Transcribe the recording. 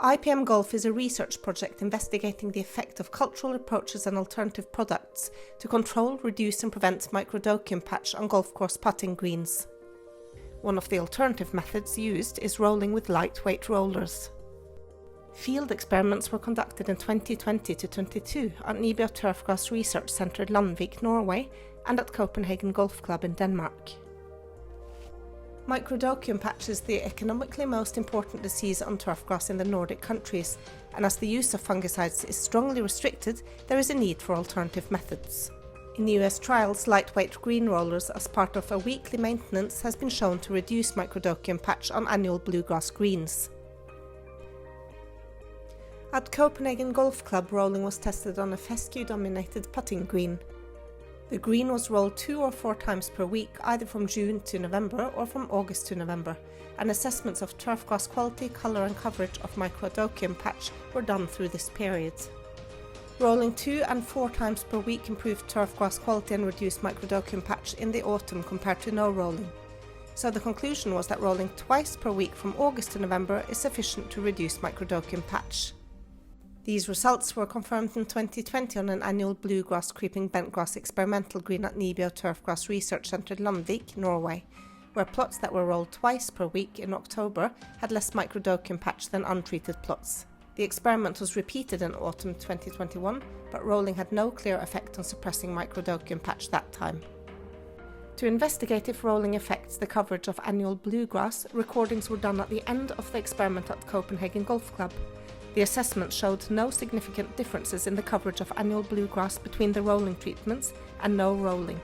IPM Golf is a research project investigating the effect of cultural approaches and alternative products to control, reduce and prevent microdochium patch on golf course putting greens. One of the alternative methods used is rolling with lightweight rollers. Field experiments were conducted in 2020 to 22 at Nibia Turfgrass Research Centre Landvik, Norway, and at Copenhagen Golf Club in Denmark. Microdochium patch is the economically most important disease on turfgrass in the Nordic countries, and as the use of fungicides is strongly restricted, there is a need for alternative methods. In US trials, lightweight green rollers as part of a weekly maintenance has been shown to reduce microdochium patch on annual bluegrass greens. At Copenhagen Golf Club, rolling was tested on a fescue-dominated putting green. The green was rolled 2 or 4 times per week, either from June to November or from August to November, and assessments of turfgrass quality, colour and coverage of microdochium patch were done through this period. Rolling 2 and 4 times per week improved turfgrass quality and reduced microdochium patch in the autumn compared to no rolling. So the conclusion was that rolling twice per week from August to November is sufficient to reduce microdochium patch. These results were confirmed in 2020 on an annual bluegrass creeping bentgrass experimental green at Nibia Turfgrass Research Centre Landvik, Norway, where plots that were rolled twice per week in October had less microdochium patch than untreated plots. The experiment was repeated in autumn 2021, but rolling had no clear effect on suppressing microdochium patch that time. To investigate if rolling affects the coverage of annual bluegrass, recordings were done at the end of the experiment at Copenhagen Golf Club. The assessment showed no significant differences in the coverage of annual bluegrass between the rolling treatments and no rolling.